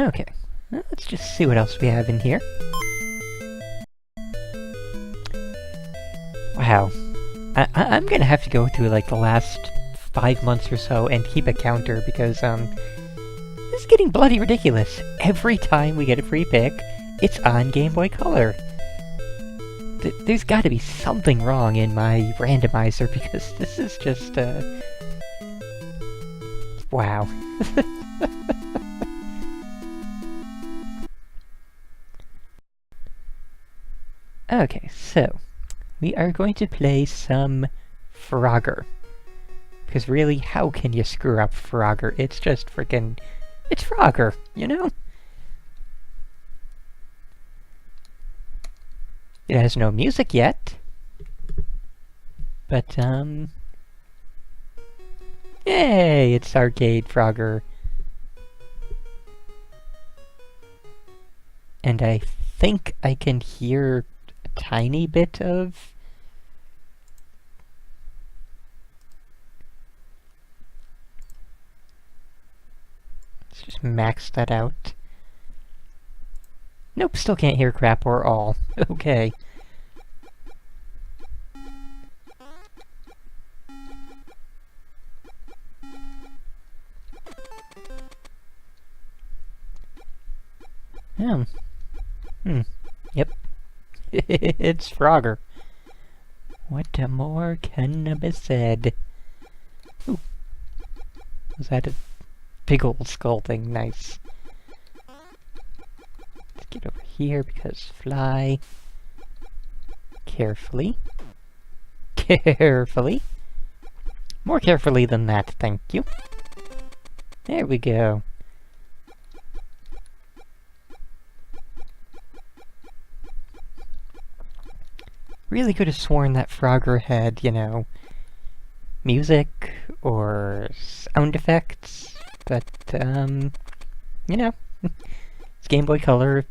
Okay, well, let's just see what else we have in here. Wow. I'm gonna have to go through, like, the last 5 months or so and keep a counter, because, this is getting bloody ridiculous. Every time we get a free pick, it's on Game Boy Color. There's gotta be something wrong in my randomizer, because this is just, wow. Okay, so we are going to play some Frogger. Because really, how can you screw up Frogger? It's just freaking... it's Frogger, you know? It has no music yet. But, yay! It's Arcade Frogger. And I think I can hear a tiny bit of... let's just max that out. Nope, still can't hear crap or all. Okay. Yep. It's Frogger. What more can be said? Ooh. Was that a big old skull thing? Nice. Let's get over here, because fly. Carefully. Carefully. More carefully than that, thank you. There we go. Really could have sworn that Frogger had, you know, music or sound effects, but, you know, it's Game Boy Color.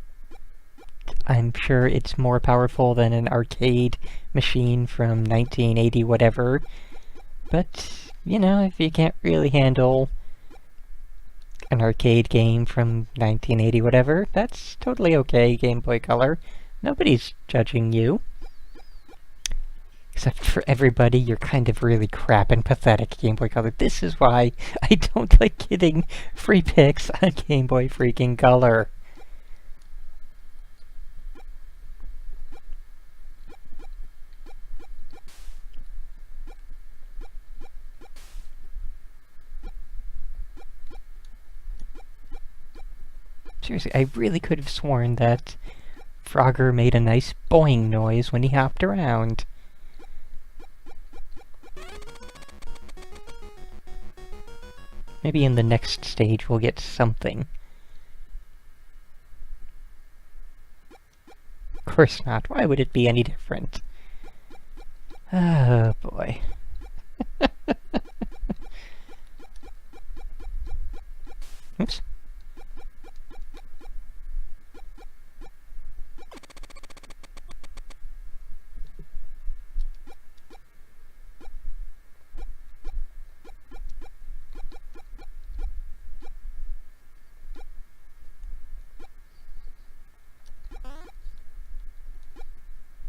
I'm sure it's more powerful than an arcade machine from 1980 whatever, but, you know, if you can't really handle an arcade game from 1980 whatever, that's totally okay, Game Boy Color. Nobody's judging you. Except for everybody, you're kind of really crap and pathetic, Game Boy Color. This is why I don't like getting free picks on Game Boy freaking Color. Seriously, I really could have sworn that Frogger made a nice boing noise when he hopped around. Maybe in the next stage we'll get something. Of course not. Why would it be any different? Oh boy. Oops.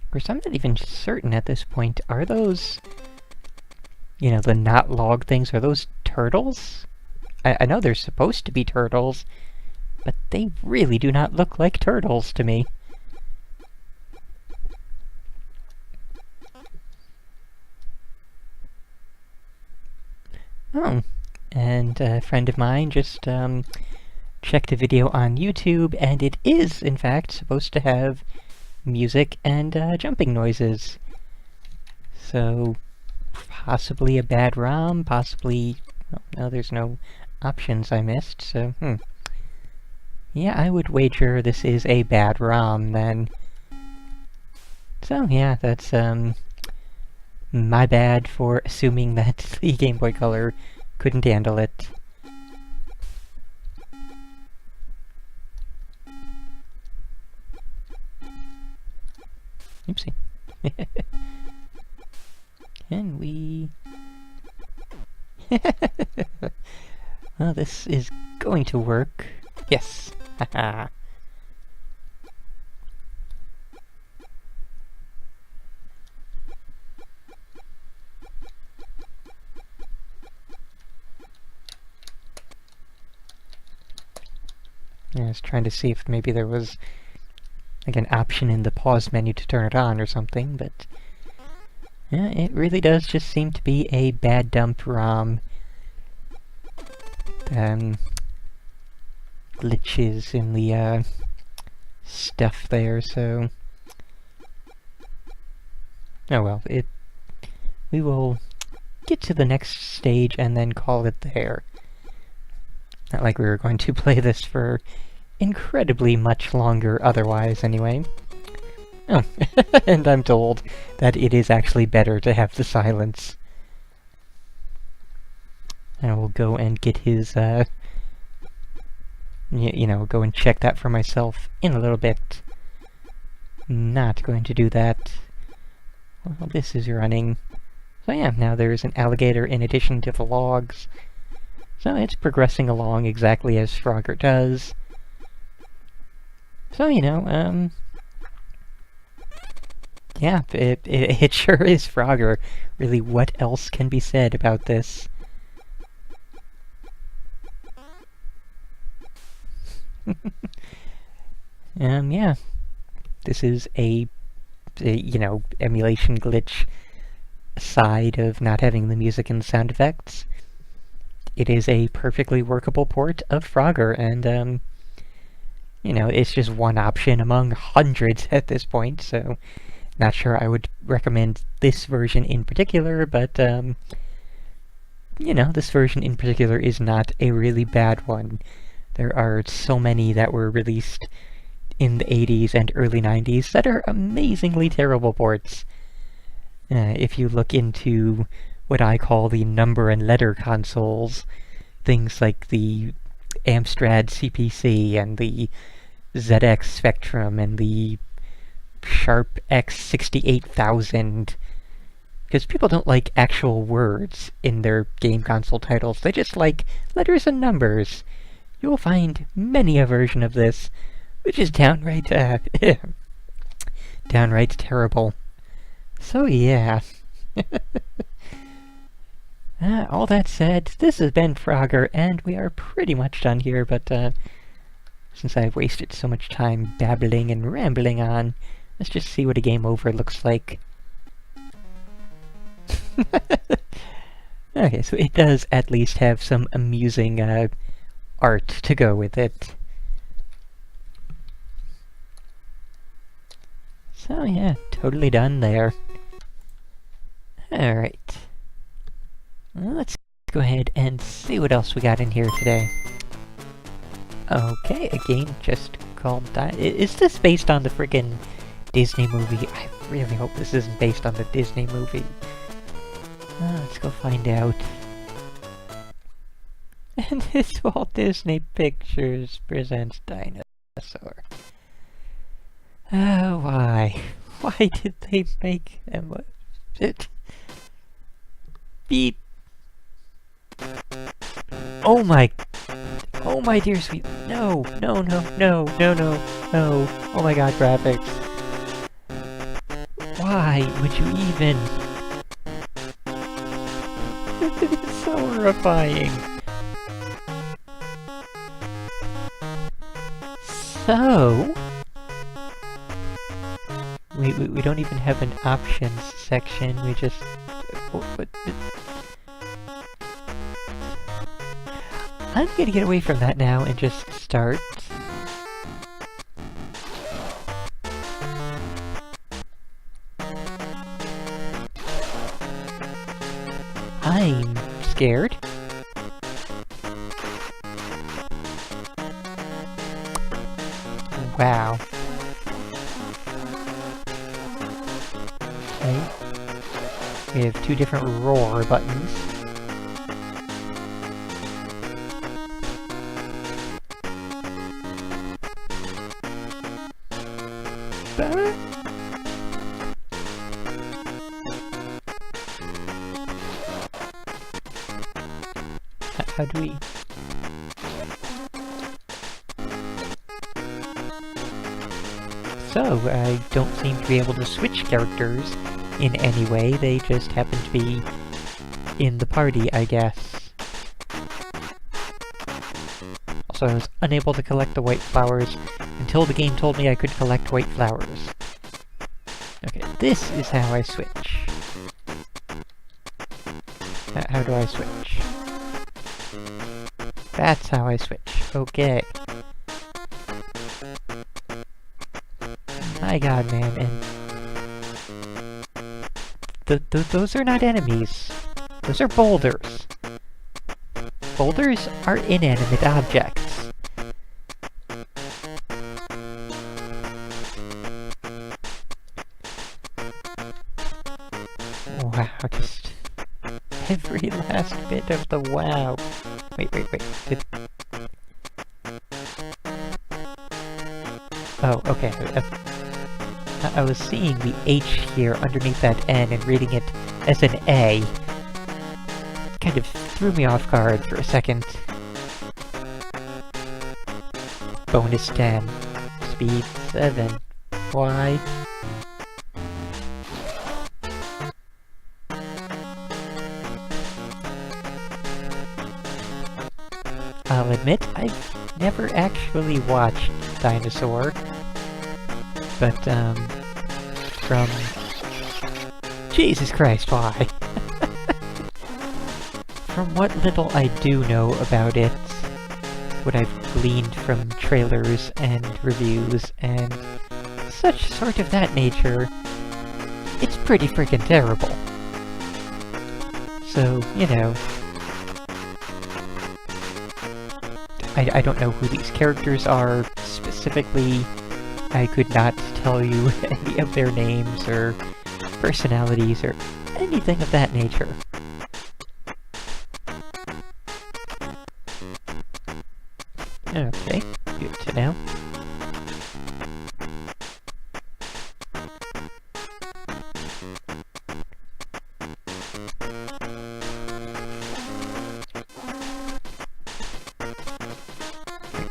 Of course, I'm not even certain at this point. Are those, you know, the not log things, are those turtles? I know they're supposed to be turtles, but they really do not look like turtles to me. Oh, and a friend of mine just checked a video on YouTube, and it is, in fact, supposed to have music and jumping noises. So, possibly a bad ROM, possibly... oh, no, there's no options I missed, so, yeah, I would wager this is a bad ROM, then. So, yeah, that's, my bad for assuming that the Game Boy Color couldn't handle it. Oopsie. Can we... well, this is going to work. Yes. Haha. I was trying to see if maybe there was like an option in the pause menu to turn it on or something, but yeah, it really does just seem to be a bad dump ROM. Glitches in the stuff there, so oh well, we will get to the next stage and then call it there. Not like we were going to play this for incredibly much longer otherwise, anyway. Oh, and I'm told that it is actually better to have the silence. I will go and get his, you know, go and check that for myself in a little bit. Not going to do that. Well, this is running. So yeah, now there's an alligator in addition to the logs. So it's progressing along exactly as Frogger does. So, you know, yeah, it sure is Frogger. Really, what else can be said about this? Yeah. This is a, you know, emulation glitch side of not having the music and the sound effects. It is a perfectly workable port of Frogger, and, you know, it's just one option among hundreds at this point, so not sure I would recommend this version in particular, but, you know, this version in particular is not a really bad one. There are so many that were released in the 80s and early 90s that are amazingly terrible ports. If you look into what I call the number and letter consoles, things like the Amstrad CPC and the ZX Spectrum and the Sharp X68000, because people don't like actual words in their game console titles, they just like letters and numbers. You will find many a version of this, which is downright, downright terrible. So yeah. All that said, this has been Frogger, and we are pretty much done here, but since I've wasted so much time babbling and rambling on, let's just see what a game over looks like. Okay, so it does at least have some amusing art to go with it. So yeah, totally done there. Alright. Well, let's go ahead and see what else we got in here today. Okay, a game just called Is this based on the friggin' Disney movie? I really hope this isn't based on the Disney movie. Let's go find out. And this Walt Disney Pictures presents Dinosaur. Oh, why? Why did they make them? It. Beep. Oh my dear sweet. No. Oh my god, graphics. Why would you even? It's so horrifying. So we don't even have an options section. We just I'm gonna get away from that now and just start. I'm scared. Wow. Okay. We have two different roar buttons. How do we... So, I don't seem to be able to switch characters in any way, they just happen to be in the party, I guess. Also, I was unable to collect the white flowers until the game told me I could collect white flowers. Okay, this is how I switch. How do I switch? That's how I switch. Okay. My god, man, and... those are not enemies. Those are boulders. Boulders are inanimate objects. Wow, just... every last bit of the wow. Wait. Oh, okay. I was seeing the H here underneath that N and reading it as an A. Kind of threw me off guard for a second. Bonus 10. Speed 7. Why? I'll admit, I've never actually watched Dinosaur. But, from... Jesus Christ, why? From what little I do know about it, what I've gleaned from trailers and reviews and such sort of that nature, it's pretty freaking terrible. So, you know... I don't know who these characters are specifically. I could not tell you any of their names or personalities or anything of that nature. Okay, good to know.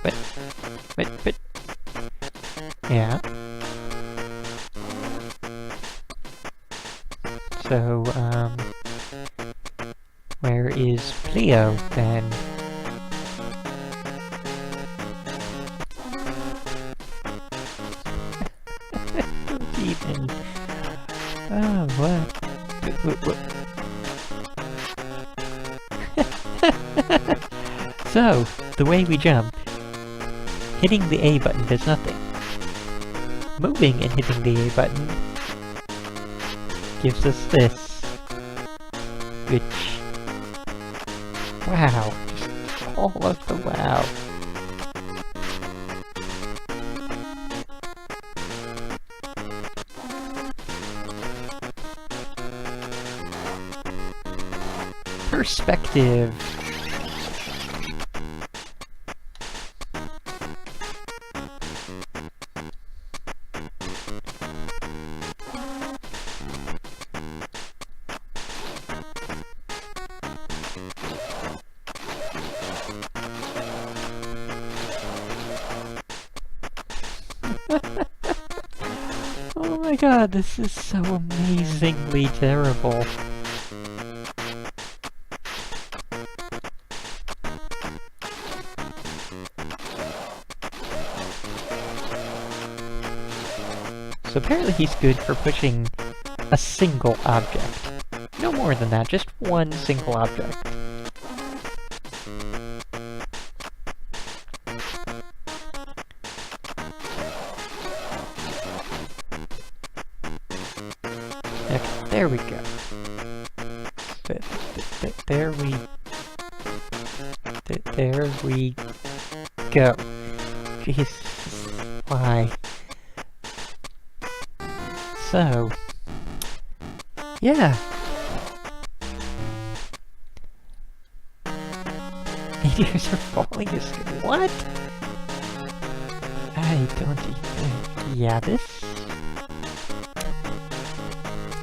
But... yeah. So, where is Cleo, then? Don't even... oh, what? So, the way we jump. Hitting the A button does nothing. Moving and hitting the A button gives us this. Which... wow. Just all of the wow. Perspective. Oh my god, this is so amazingly terrible. So apparently he's good for pushing a single object. No more than that, just one single object. Okay, there we go. There we go. Jesus, why? So, yeah. Meteors are falling as... what? I don't even... yeah,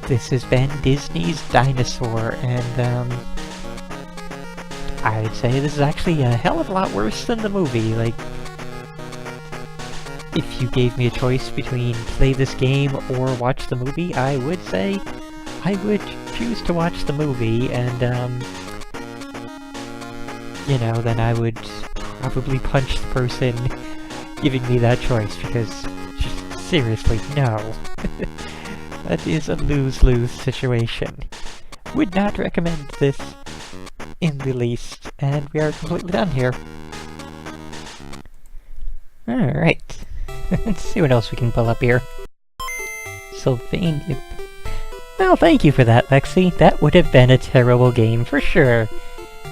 This has been Disney's Dinosaur, and, I'd say this is actually a hell of a lot worse than the movie, like... if you gave me a choice between play this game or watch the movie, I would say I would choose to watch the movie, and, you know, then I would probably punch the person giving me that choice, because, just seriously, no. That is a lose-lose situation. Would not recommend this in the least, and we are completely done here. Alright. Let's see what else we can pull up here. Sylvania... Well, thank you for that, Lexi. That would have been a terrible game for sure.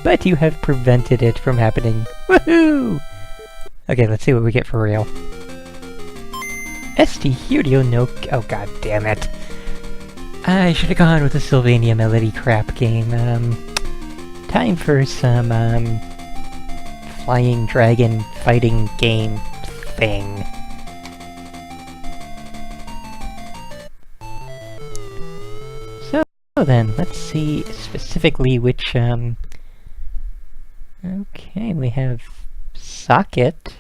But you have prevented it from happening. Woohoo! Okay, let's see what we get for real. Hiryuu no... Oh, god damn it. I should have gone with the Sylvania Melody crap game. Time for some, flying dragon fighting game thing. So then, let's see specifically which, okay, we have Socket.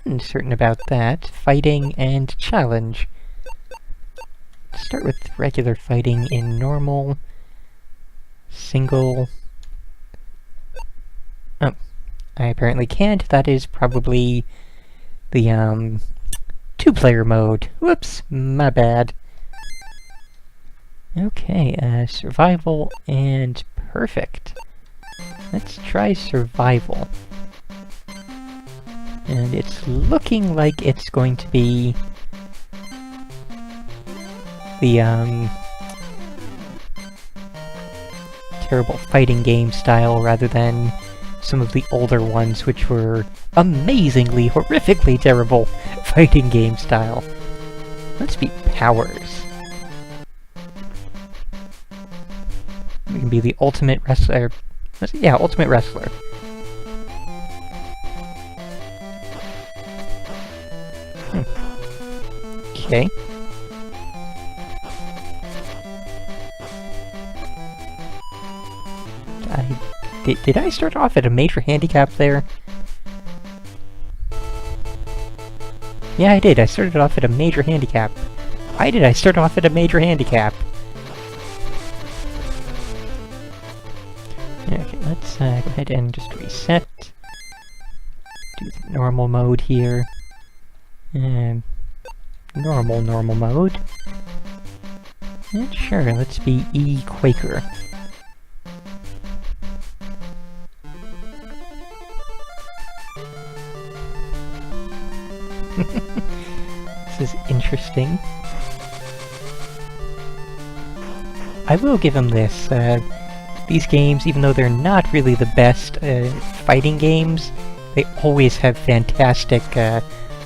Uncertain about that. Fighting and challenge. Start with regular fighting in normal, single... Oh, I apparently can't. That is probably the, two-player mode. Whoops, my bad. Okay, survival and perfect. Let's try survival. And it's looking like it's going to be the, terrible fighting game style rather than some of the older ones, which were amazingly, horrifically terrible fighting game style. Let's be powers. We can be the ultimate wrestler. Yeah, ultimate wrestler. Okay. Did I start off at a major handicap there? Yeah, I did. I started off at a major handicap. Why did I start off at a major handicap? Okay, let's go ahead and just reset. Do the normal mode here. Normal mode. And sure, let's be Quaker. This is interesting. I will give him this. These games, even though they're not really the best fighting games, they always have fantastic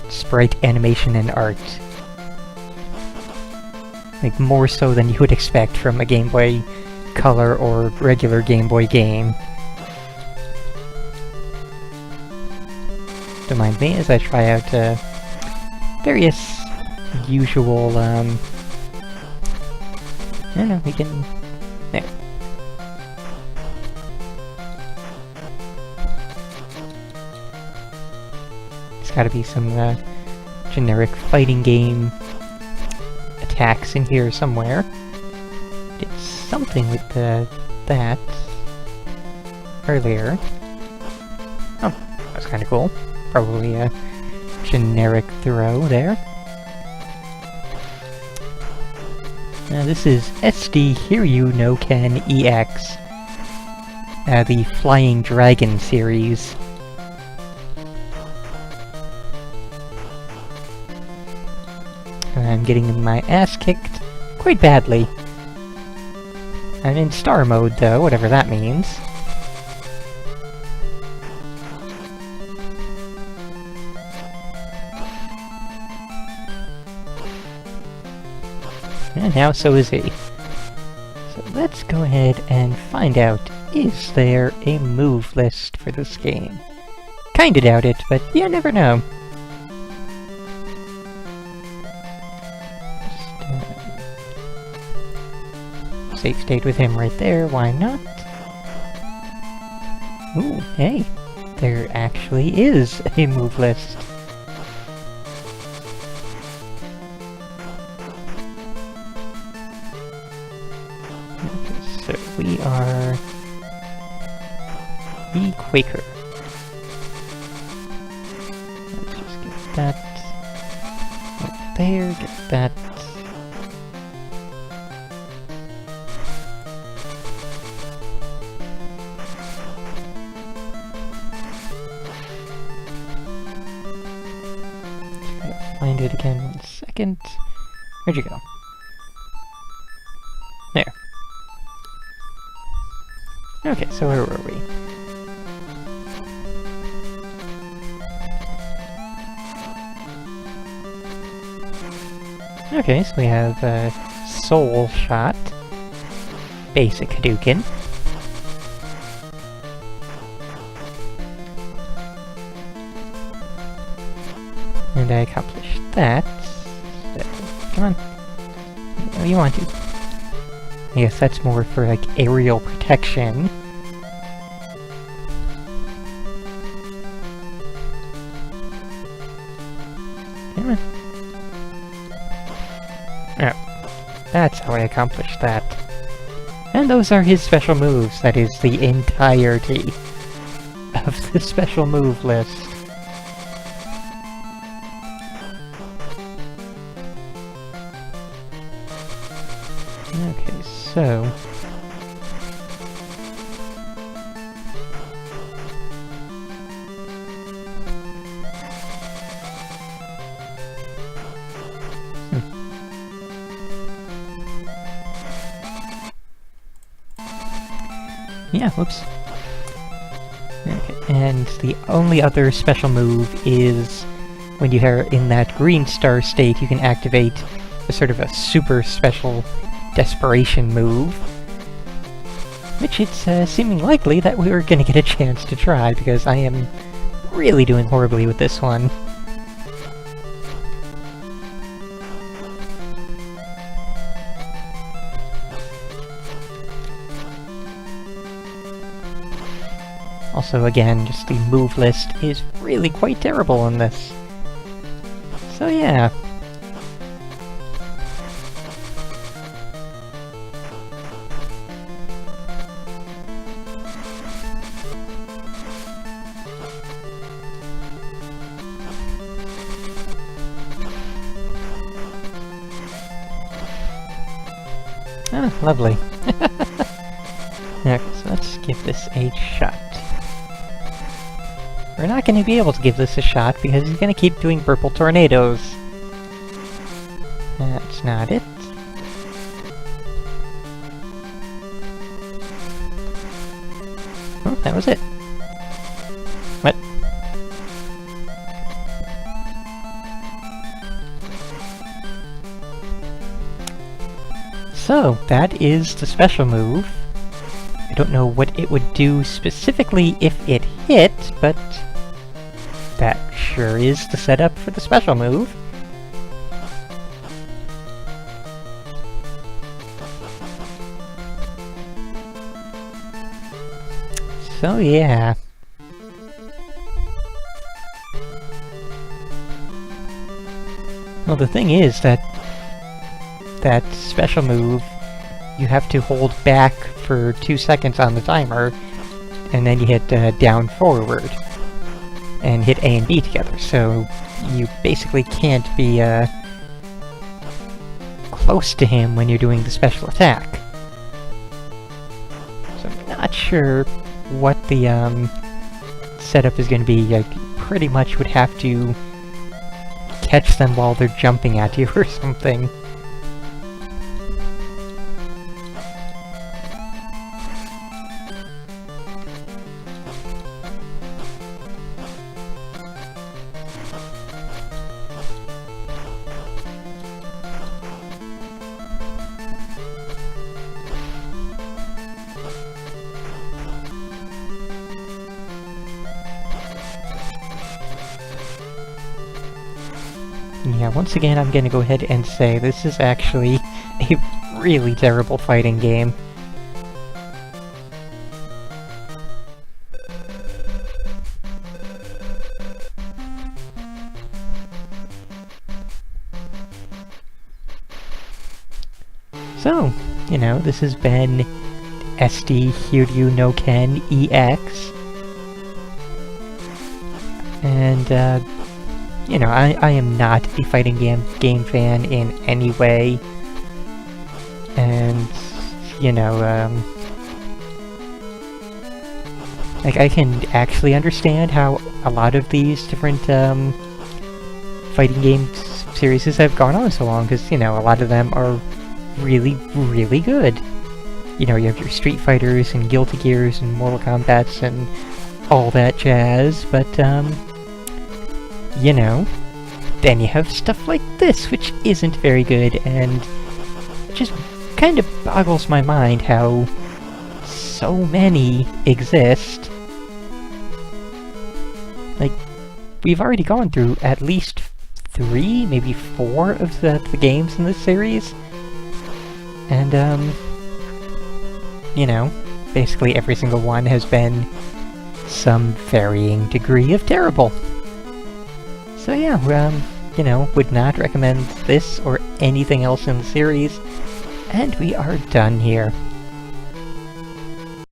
sprite animation and art. Like, more so than you would expect from a Game Boy Color or regular Game Boy game. Don't mind me as I try out various usual, I don't know, we can... There. There's gotta be some, generic fighting game attacks in here somewhere. Did something with that earlier. Oh, that was kinda cool. Probably a generic throw there. Now this is Hiryuu no Ken EX, the Flying Dragon series. And I'm getting my ass kicked quite badly. I'm in star mode though, whatever that means. And now so is he. So let's go ahead and find out, is there a move list for this game? Kinda doubt it, but you never know. Just, save state with him right there, why not? Ooh, hey, there actually is a move list. we are the Quaker. Let's just get that over there, get that. Find it again 1 second. Where'd you go? There. Okay, so where were we? Okay, so we have Soul Shot, Basic Hadouken, and I accomplished that. Come on. Oh, you want to. I guess that's more for, like, aerial protection. Come on. Oh. That's how I accomplished that. And those are his special moves. That is the entirety of the special move list. Okay, so... Yeah, whoops. Okay, and the only other special move is when you are in that green star state, you can activate a sort of a super special desperation move, which it's seeming likely that we were going to get a chance to try, because I am really doing horribly with this one. Also, again, just the move list is really quite terrible in this. So yeah. Ah, lovely. Okay, so let's give this a shot. We're not going to be able to give this a shot because he's going to keep doing purple tornadoes. That's not it. Oh, that was it. What? So, that is the special move. I don't know what it would do specifically if it hit, but that sure is the setup for the special move. So yeah. Well, the thing is that special move, you have to hold back for 2 seconds on the timer, and then you hit down forward, and hit A and B together, so you basically can't be close to him when you're doing the special attack. So I'm not sure what the setup is going to be. I pretty much would have to catch them while they're jumping at you or something. Yeah, once again, I'm gonna go ahead and say this is actually a really terrible fighting game. So, you know, this has been SD Hiryuu no Ken EX. And, you know, I am not a fighting game fan in any way. And, you know, like, I can actually understand how a lot of these different, fighting game series have gone on so long, because, you know, a lot of them are really, really good. You know, you have your Street Fighters and Guilty Gears and Mortal Kombats and all that jazz, but, you know, then you have stuff like this, which isn't very good, and just kind of boggles my mind how so many exist. Like, we've already gone through at least 3, maybe 4 of the games in this series, and, you know, basically every single one has been some varying degree of terrible. So yeah, you know, would not recommend this or anything else in the series, and we are done here.